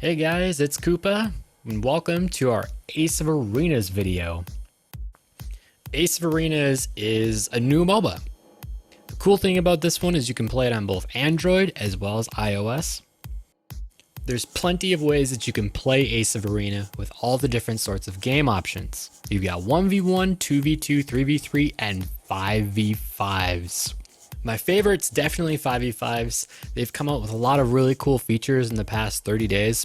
Hey guys, it's Koopa, and welcome to our Ace of Arenas video. Ace of Arenas is a new MOBA. The cool thing about this one is you can play it on both Android as well as iOS. There's plenty of ways that you can play Ace of Arena with all the different sorts of game options. You've got 1v1, 2v2, 3v3, and 5v5s. My favorite's definitely 5v5s. They've come out with a lot of really cool features in the past 30 days.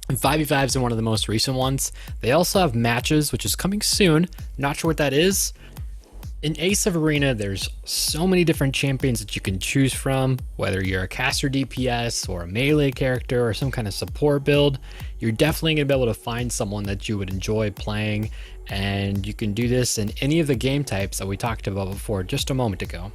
And 5v5s are one of the most recent ones. They also have matches, which is coming soon. Not sure what that is. In Ace of Arena, there's so many different champions that you can choose from, whether you're a caster DPS or a melee character or some kind of support build. You're definitely going to be able to find someone that you would enjoy playing, and you can do this in any of the game types that we talked about before just a moment ago.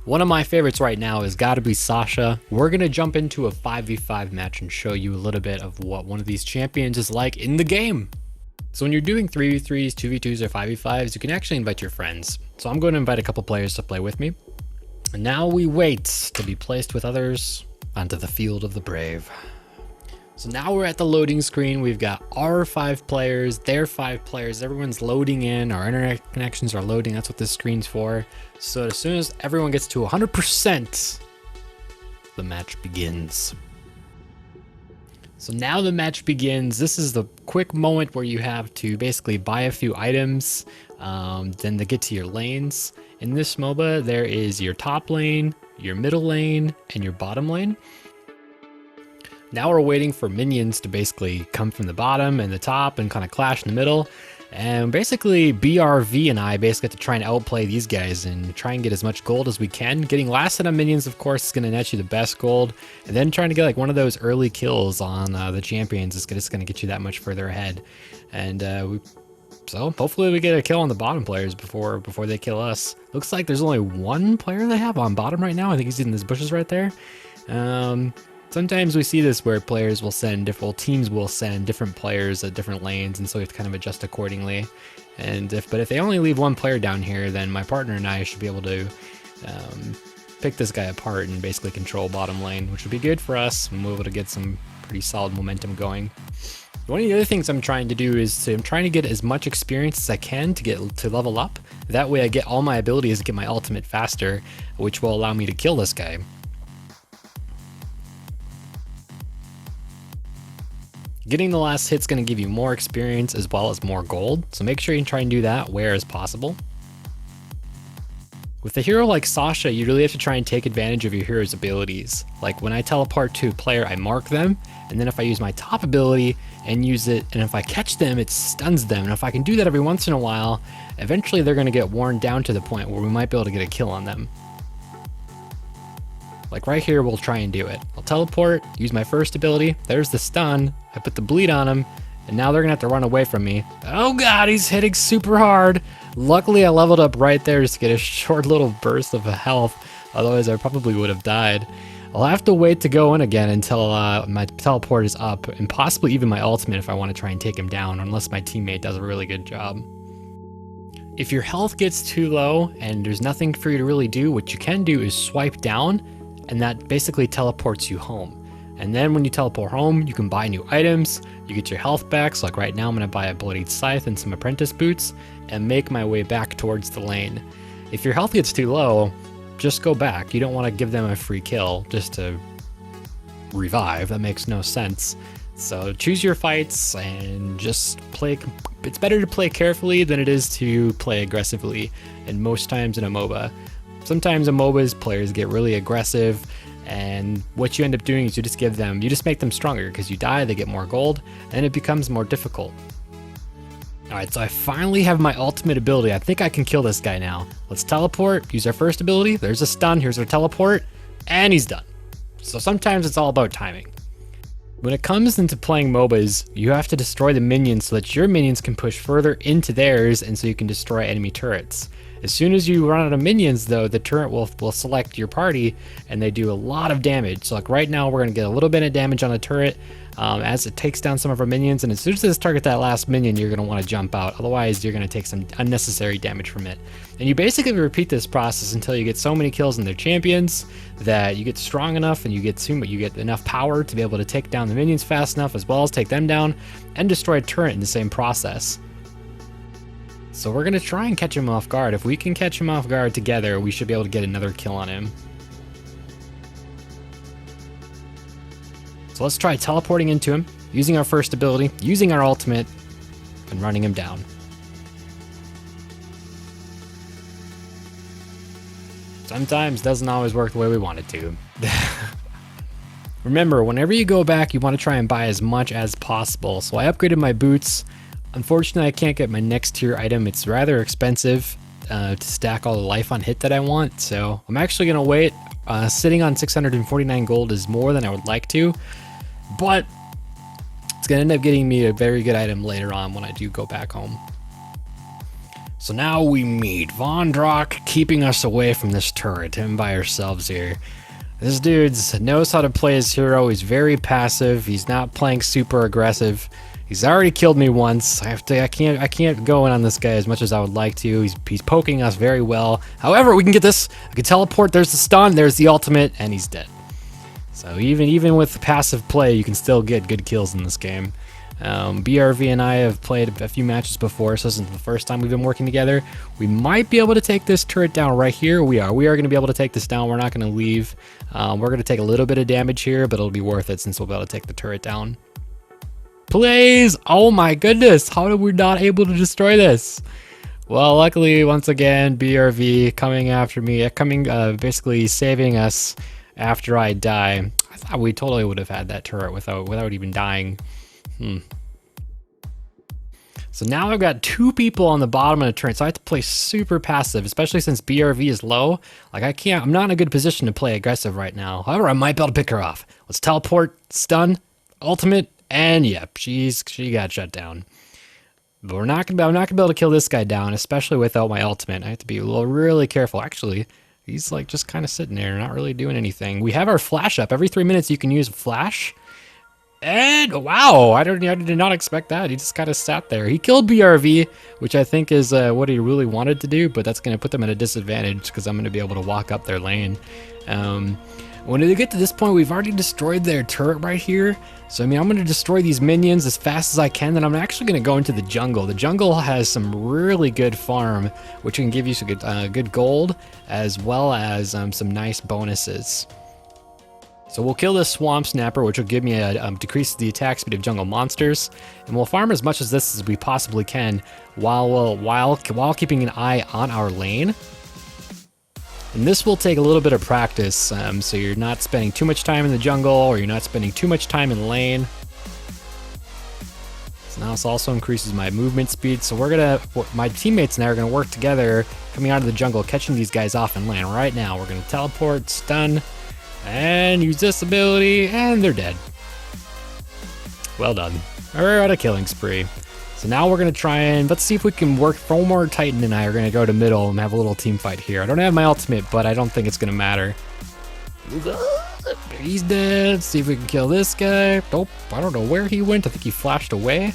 One of my favorites right now has got to be Sasha. We're going to jump into a 5v5 match and show you a little bit of what one of these champions is like in the game. So when you're doing 3v3s, 2v2s, or 5v5s, you can actually invite your friends. So I'm going to invite a couple players to play with me. And now we wait to be placed with others onto the field of the brave. So now we're at the loading screen. We've got our 5 players, their 5 players. Everyone's loading in. Our internet connections are loading. That's what this screen's for. So as soon as everyone gets to 100%, the match begins. So now the match begins. This is the quick moment where you have to basically buy a few items, then to get to your lanes. In this MOBA, there is your top lane, your middle lane, and your bottom lane. Now we're waiting for minions to basically come from the bottom and the top and kind of clash in the middle. And basically BRV and I basically have to try and outplay these guys and try and get as much gold as we can. Getting last hit on minions, of course, is going to net you the best gold. And then trying to get like one of those early kills on the champions is just going to get you that much further ahead. And so hopefully we get a kill on the bottom players before they kill us. Looks like there's only one player they have on bottom right now. I think he's in these bushes right there. Sometimes we see this where players will send teams will send different players at different lanes, and so we have to kind of adjust accordingly. And if they only leave one player down here, then my partner and I should be able to pick this guy apart and basically control bottom lane, which would be good for us, and we'll be able to get some pretty solid momentum going. One of the other things I'm trying to do is I'm trying to get as much experience as I can to level up. That way I get all my abilities to get my ultimate faster, which will allow me to kill this guy. Getting the last hit's going to give you more experience as well as more gold, so make sure you try and do that where as possible. With a hero like Sasha, you really have to try and take advantage of your hero's abilities. Like when I teleport to a player, I mark them, and then if I use my top ability and use it, and if I catch them, it stuns them. And if I can do that every once in a while, eventually they're going to get worn down to the point where we might be able to get a kill on them. Like right here, we'll try and do it. I'll teleport, use my first ability, there's the stun, I put the bleed on him, and now they're gonna have to run away from me. Oh god, he's hitting super hard! Luckily I leveled up right there just to get a short little burst of health, otherwise I probably would have died. I'll have to wait to go in again until my teleport is up, and possibly even my ultimate if I want to try and take him down, unless my teammate does a really good job. If your health gets too low and there's nothing for you to really do, what you can do is swipe down, and that basically teleports you home. And then when you teleport home, you can buy new items, you get your health back. So like right now I'm gonna buy a bloodied scythe and some apprentice boots and make my way back towards the lane. If your health gets too low, just go back. You don't wanna give them a free kill just to revive. That makes no sense. So choose your fights and just play. It's better to play carefully than it is to play aggressively, and most times in a MOBA. Sometimes in MOBAs, players get really aggressive, and what you end up doing is you just make them stronger, because you die, they get more gold, and it becomes more difficult. Alright, so I finally have my ultimate ability. I think I can kill this guy now. Let's teleport, use our first ability, there's a stun, here's our teleport, and he's done. So sometimes it's all about timing. When it comes into playing MOBAs, you have to destroy the minions so that your minions can push further into theirs, and so you can destroy enemy turrets. As soon as you run out of minions, though, the turret will select your party, and they do a lot of damage. So like right now, we're going to get a little bit of damage on the turret as it takes down some of our minions. And as soon as this target that last minion, you're going to want to jump out. Otherwise, you're going to take some unnecessary damage from it. And you basically repeat this process until you get so many kills in their champions that you get strong enough and you get enough power to be able to take down the minions fast enough, as well as take them down and destroy a turret in the same process. So we're going to try and catch him off guard. If we can catch him off guard together, we should be able to get another kill on him. So let's try teleporting into him, using our first ability, using our ultimate, and running him down. Sometimes doesn't always work the way we want it to. Remember, whenever you go back, you want to try and buy as much as possible. So I upgraded my boots. Unfortunately, I can't get my next tier item. It's rather expensive to stack all the life on hit that I want. So I'm actually going to wait. Sitting on 649 gold is more than I would like to, but it's going to end up getting me a very good item later on when I do go back home. So now we meet Vondrock, keeping us away from this turret, him by ourselves here. This dude knows how to play his hero. He's very passive. He's not playing super aggressive. He's already killed me once. I can't go in on this guy as much as I would like to. He's poking us very well. However, we can get this. I can teleport. There's the stun. There's the ultimate, and he's dead. So even with passive play, you can still get good kills in this game. BRV and I have played a few matches before, so this isn't the first time we've been working together. We might be able to take this turret down right here. We are going to be able to take this down. We're not going to leave. We're going to take a little bit of damage here, but it'll be worth it since we'll be able to take the turret down. Please! Oh my goodness! How did we not able to destroy this? Well, luckily, once again, BRV coming after me, basically saving us after I die. I thought we totally would have had that turret without even dying. So now I've got two people on the bottom of the turret, so I have to play super passive, especially since BRV is low. Like I'm not in a good position to play aggressive right now. However, I might be able to pick her off. Let's teleport, stun, ultimate, and yep, she got shut down. But I'm not gonna be able to kill this guy down, especially without my ultimate. I have to be really careful. Actually, he's like just kind of sitting there, not really doing anything. We have our flash up. Every 3 minutes you can use a flash. And wow, I did not expect that. He just kind of sat there. He killed BRV, which I think is what he really wanted to do, but that's going to put them at a disadvantage because I'm going to be able to walk up their lane. When they get to this point, we've already destroyed their turret right here. So, I mean, I'm going to destroy these minions as fast as I can, then I'm actually going to go into the jungle. The jungle has some really good farm, which can give you some good gold, as well as some nice bonuses. So we'll kill this Swamp Snapper, which will give me a decrease the attack speed of jungle monsters, and we'll farm as much of this as we possibly can while keeping an eye on our lane. And this will take a little bit of practice, so you're not spending too much time in the jungle, or you're not spending too much time in lane. So now this also increases my movement speed. So my teammates and I are gonna work together, coming out of the jungle, catching these guys off in lane. Right now, we're gonna teleport, stun, and use this ability, and they're dead. Well done. We're at a killing spree. So now we're going to try and, let's see if we can work. Fomor, Titan, and I are going to go to middle and have a little team fight here. I don't have my ultimate, but I don't think it's going to matter. He's dead. Let's see if we can kill this guy. Nope, I don't know where he went. I think he flashed away.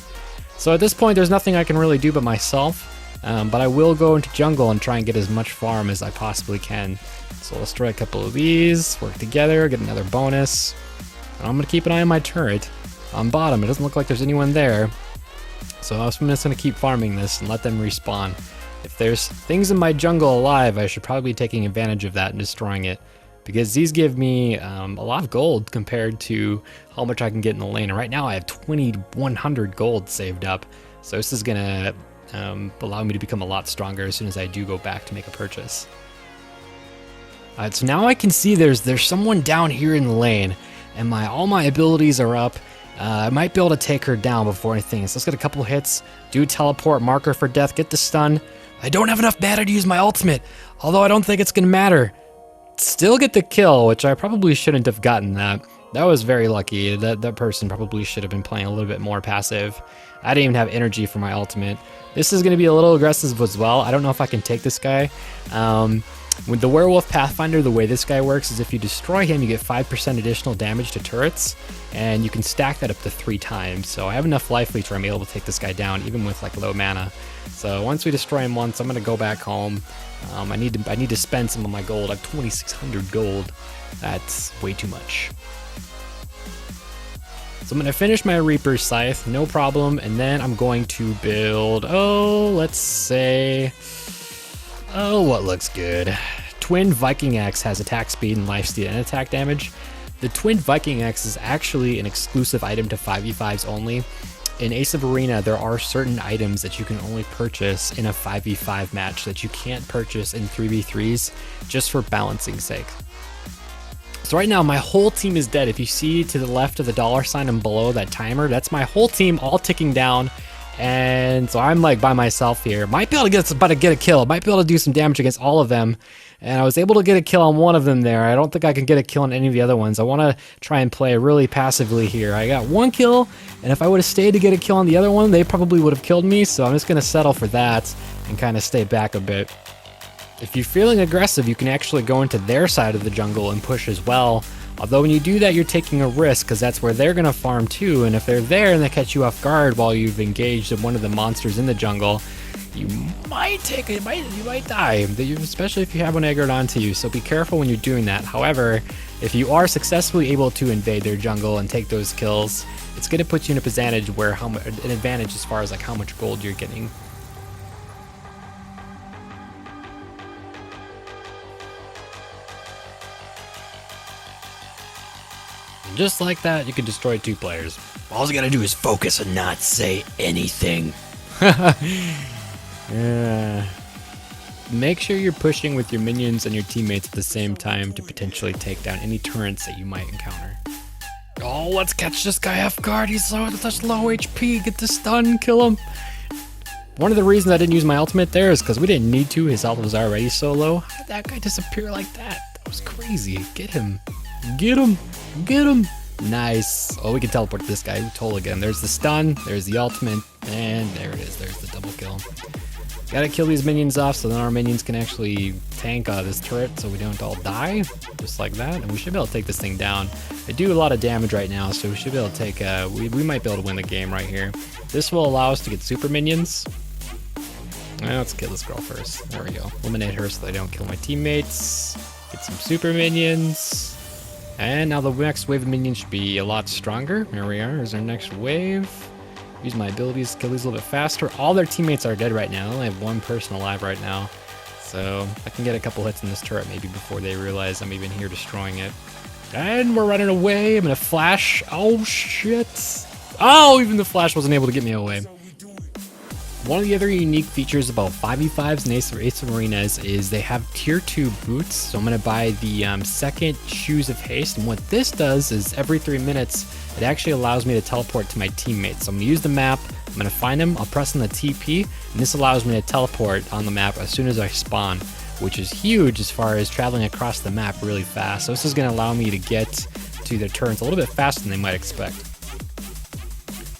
So at this point, there's nothing I can really do but myself. But I will go into jungle and try and get as much farm as I possibly can. So let's try a couple of these, work together, get another bonus. And I'm going to keep an eye on my turret. On bottom, it doesn't look like there's anyone there. So I'm just going to keep farming this and let them respawn. If there's things in my jungle alive, I should probably be taking advantage of that and destroying it. Because these give me a lot of gold compared to how much I can get in the lane. And right now I have 2,100 gold saved up. So this is going to allow me to become a lot stronger as soon as I do go back to make a purchase. Alright, so now I can see there's someone down here in the lane. And all my abilities are up. I might be able to take her down before anything. So let's get a couple hits. Do teleport, marker for death, get the stun. I don't have enough mana to use my ultimate, although I don't think it's going to matter. Still get the kill, which I probably shouldn't have gotten that. That was very lucky. That person probably should have been playing a little bit more passive. I didn't even have energy for my ultimate. This is going to be a little aggressive as well. I don't know if I can take this guy. With the Werewolf Pathfinder, the way this guy works is if you destroy him, you get 5% additional damage to turrets, and you can stack that up to 3 times. So I have enough life leech where I'm able to take this guy down, even with like low mana. So once we destroy him once, I'm going to go back home. I need to spend some of my gold. I have 2,600 gold. That's way too much. So I'm going to finish my Reaper's Scythe, no problem, and then I'm going to build, let's say, what looks good? Twin Viking Axe has attack speed and lifesteal and attack damage. The Twin Viking Axe is actually an exclusive item to 5v5s only. In Ace of Arena, there are certain items that you can only purchase in a 5v5 match that you can't purchase in 3v3s just for balancing sake. So right now, my whole team is dead. If you see to the left of the $ and below that timer, that's my whole team all ticking down. And so I'm like by myself here. Might be able to get a kill. Might be able to do some damage against all of them. And I was able to get a kill on one of them there. I don't think I can get a kill on any of the other ones. I want to try and play really passively here. I got 1 kill, and if I would have stayed to get a kill on the other one, they probably would have killed me. So I'm just going to settle for that and kind of stay back a bit. If you're feeling aggressive, you can actually go into their side of the jungle and push as well. Although when you do that, you're taking a risk because that's where they're going to farm too. And if they're there and they catch you off guard while you've engaged one of the monsters in the jungle, you might die, especially if you have one aggroed onto you. So be careful when you're doing that. However, if you are successfully able to invade their jungle and take those kills, it's going to put you in an advantage as far as like how much gold you're getting. Just like that, you can destroy 2 players. All you gotta do is focus and not say anything. Make sure you're pushing with your minions and your teammates at the same time to potentially take down any turrets that you might encounter. Oh, let's catch this guy off guard. He's such low HP. Get the stun, kill him. One of the reasons I didn't use my ultimate there is because we didn't need to. His health was already so low. How did that guy disappear like that? That was crazy. Get him. Get him. Get him. Nice. Oh, we can teleport to this guy. Toll again. There's the stun. There's the ultimate. And there it is. There's the double kill. Gotta kill these minions off so then our minions can actually tank this turret so we don't all die. Just like that. And we should be able to take this thing down. I do a lot of damage right now, so we should be able to take... we might be able to win the game right here. This will allow us to get super minions. Let's kill this girl first. There we go. Eliminate her so they don't kill my teammates. Get some super minions. And now the next wave of minions should be a lot stronger. Here we are. Here's our next wave. Use my abilities to kill these a little bit faster. All their teammates are dead right now. I only have 1 person alive right now. So I can get a couple hits in this turret maybe before they realize I'm even here destroying it. And we're running away. I'm gonna flash. Oh shit. Oh, even the flash wasn't able to get me away. One of the other unique features about 5v5s and Ace of Arenas is they have tier 2 boots. So I'm going to buy the second Shoes of Haste. And what this does is every 3 minutes, it actually allows me to teleport to my teammates. So I'm going to use the map. I'm going to find them. I'll press on the TP. And this allows me to teleport on the map as soon as I spawn, which is huge as far as traveling across the map really fast. So this is going to allow me to get to their turns a little bit faster than they might expect.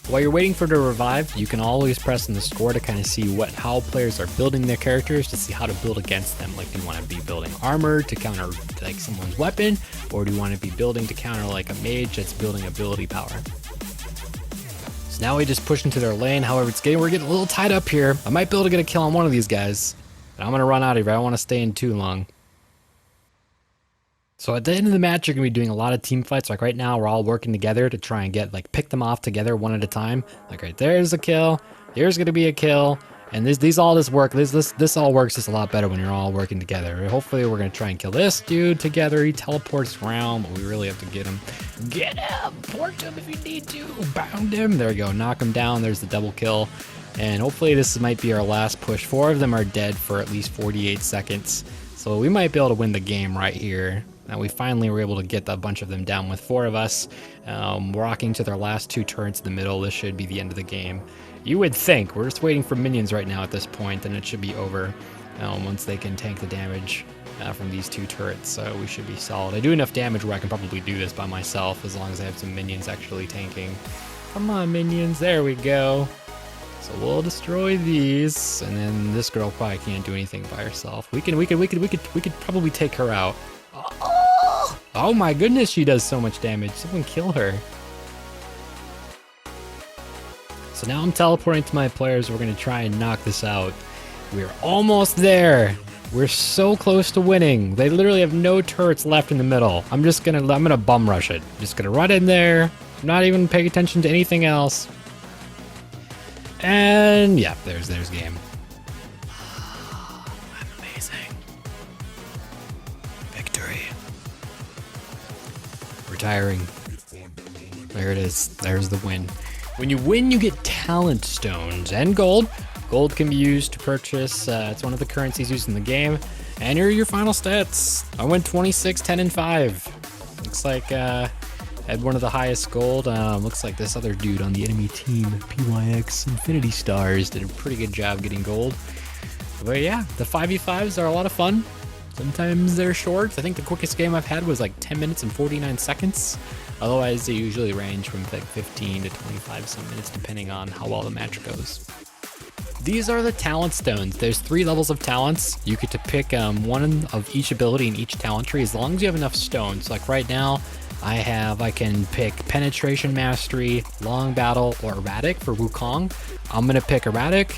While you're waiting for it to revive, you can always press on the score to kind of see how players are building their characters to see how to build against them. Like, do you want to be building armor to counter like someone's weapon, or do you want to be building to counter like a mage that's building ability power? So now we just push into their lane. However, we're getting a little tied up here. I might be able to get a kill on one of these guys, but I'm gonna run out of here. I don't want to stay in too long. So at the end of the match, you're going to be doing a lot of team fights. Like right now, we're all working together to try and pick them off together one at a time. Like right there's a kill, here's going to be a kill, and this all works just a lot better when you're all working together. Hopefully we're going to try and kill this dude together. He teleports around, but we really have to get him. Get him! Port him if you need to! Bound him! There we go, knock him down. There's the double kill. And hopefully this might be our last push. 4 of them are dead for at least 48 seconds. So we might be able to win the game right here. Now we finally were able to get a bunch of them down with 4 of us, rocking to their last 2 turrets in the middle. This should be the end of the game. You would think. We're just waiting for minions right now at this point, and it should be over once they can tank the damage. from these 2 turrets, so we should be solid. I do enough damage where I can probably do this by myself as long as I have some minions actually tanking. Come on, minions, there we go. So we'll destroy these, and then this girl probably can't do anything by herself. We could probably take her out. Oh my goodness, she does so much damage. Someone kill her. So now I'm teleporting to my players. We're gonna try and knock this out. We're almost there. We're so close to winning. They literally have no turrets left in the middle. I'm gonna bum rush it. Just gonna run in there. Not even paying attention to anything else. And yeah, there's game. I'm amazing. Victory. Retiring. There it is. There's the win. When you win, you get talent stones and gold. Gold can be used to purchase, it's one of the currencies used in the game. And here are your final stats. I went 26, 10, and 5. Looks like had one of the highest gold. Looks like this other dude on the enemy team, PYX Infinity Stars, did a pretty good job getting gold. But yeah, the 5v5s are a lot of fun. Sometimes they're short. I think the quickest game I've had was like 10 minutes and 49 seconds. Otherwise, they usually range from like 15 to 25 some minutes, depending on how well the match goes. These are the talent stones. There's 3 levels of talents. You get to pick one of each ability in each talent tree as long as you have enough stones. Like right now, I can pick Penetration Mastery, Long Battle, or Erratic for Wukong. I'm gonna pick Erratic,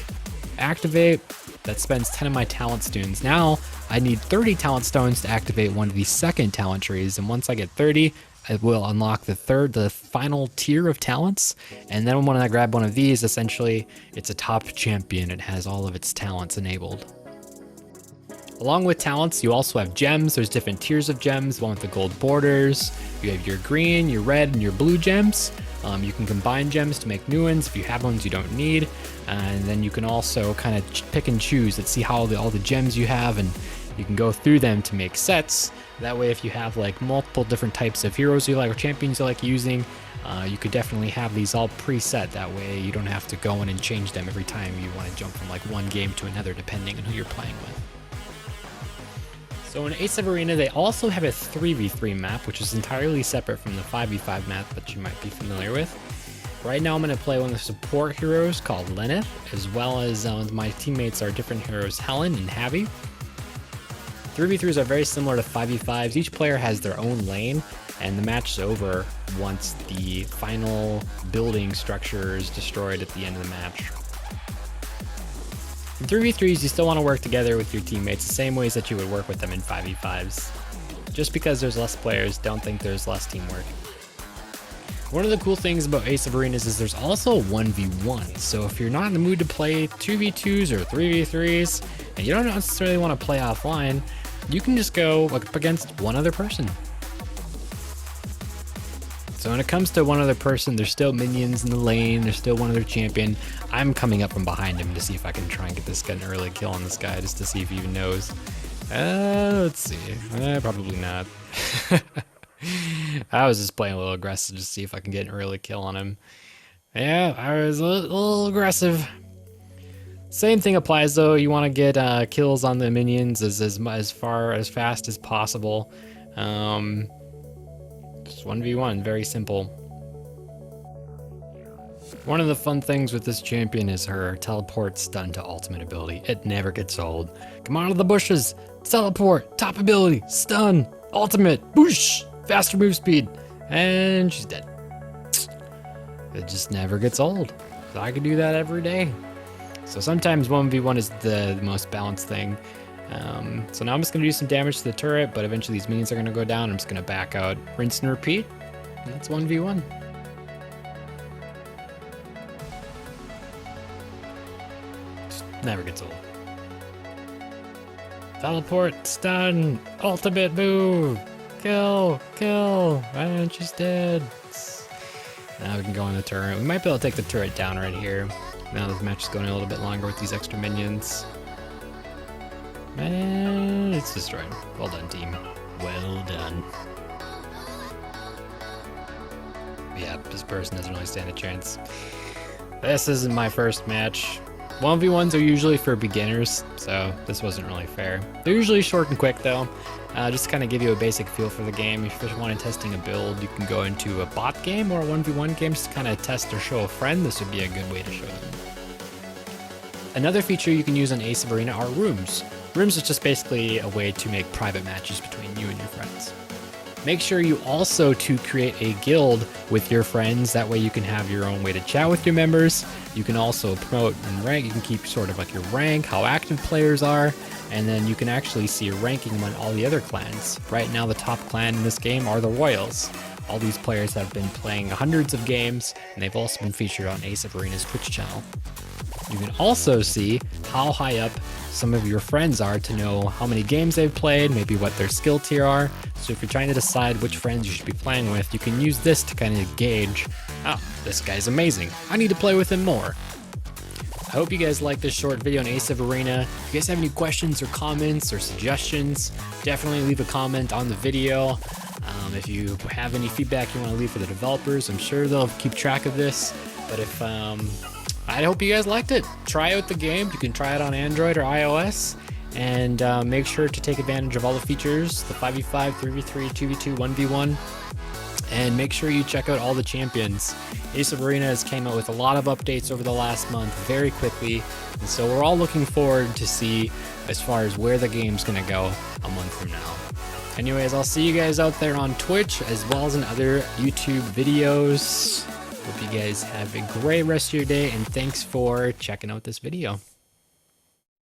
activate. That spends 10 of my talent stones. Now I need 30 talent stones to activate one of these second talent trees, and once I get 30, it will unlock the final tier of talents. And then when I grab one of these, essentially it's a top champion. It has all of its talents enabled. Along with talents, you also have gems. There's different tiers of gems, one with the gold borders. You have your green, your red, and your blue gems. You can combine gems to make new ones if you have ones you don't need. And then you can also kind of pick and choose. Let's see how all the gems you have, and you can go through them to make sets. That way, if you have like multiple different types of heroes you like or champions you like using, you could definitely have these all preset. That way you don't have to go in and change them every time you want to jump from like one game to another, depending on who you're playing with. So in Ace of Arena, they also have a 3v3 map, which is entirely separate from the 5v5 map that you might be familiar with. Right now I'm going to play one of the support heroes called Lenneth, as well as my teammates are different heroes, Helen and Havi. 3v3s are very similar to 5v5s. Each player has their own lane, and the match is over once the final building structure is destroyed at the end of the match. In 3v3s, you still want to work together with your teammates the same ways that you would work with them in 5v5s. Just because there's less players, don't think there's less teamwork. One of the cool things about Ace of Arenas is there's also 1v1. So if you're not in the mood to play 2v2s or 3v3s, and you don't necessarily want to play offline, you can just go up against one other person. So when it comes to one other person, there's still minions in the lane, there's still one other champion. I'm coming up from behind him to see if I can try and get an early kill on this guy, just to see if he even knows. Let's see. Probably not. I was just playing a little aggressive to see if I can get an early kill on him. Yeah, I was a little aggressive. Same thing applies though. You want to get kills on the minions as fast as possible. Just 1v1, very simple. One of the fun things with this champion is her teleport stun to ultimate ability. It never gets old. Come out of the bushes, teleport, top ability, stun, ultimate, whoosh, faster move speed, and she's dead. It just never gets old. So I can do that every day. So sometimes 1v1 is the most balanced thing. So now I'm just going to do some damage to the turret, but eventually these minions are going to go down. I'm just going to back out, rinse and repeat, and that's 1v1. Just never gets old. Teleport, stun, ultimate move, kill, and she's dead. Now we can go on the turret. We might be able to take the turret down right here. Now this match is going a little bit longer with these extra minions. And it's destroyed. Well done, team. Well done. Yeah, this person doesn't really stand a chance. This isn't my first match. 1v1s are usually for beginners, so this wasn't really fair. They're usually short and quick though, just to kind of give you a basic feel for the game. If you want testing a build, you can go into a bot game or a 1v1 game just to kind of test or show a friend. This would be a good way to show them. Another feature you can use on Ace of Arena are rooms. Rooms is just basically a way to make private matches between you and your friends. Make sure you also to create a guild with your friends. That way you can have your own way to chat with your members. You can also promote and rank. You can keep sort of like your rank, how active players are, and then you can actually see your ranking among all the other clans. Right now the top clan in this game are the Royals. All these players have been playing hundreds of games, and they've also been featured on Ace of Arena's Twitch channel. You can also see how high up some of your friends are to know how many games they've played, maybe what their skill tier are. So if you're trying to decide which friends you should be playing with, you can use this to kind of gauge, oh, this guy's amazing, I need to play with him more. I hope you guys liked this short video on Ace of Arena. If you guys have any questions or comments or suggestions, definitely leave a comment on the video. If you have any feedback you want to leave for the developers, I'm sure they'll keep track of this. But if I hope you guys liked it. Try out the game. You can try it on Android or iOS, and make sure to take advantage of all the features, the 5v5, 3v3, 2v2, 1v1, and make sure you check out all the champions. Ace of Arena has came out with a lot of updates over the last month very quickly, and so we're all looking forward to see as far as where the game's gonna go a month from now. Anyways, I'll see you guys out there on Twitch as well as in other YouTube videos. Hope you guys have a great rest of your day, and thanks for checking out this video.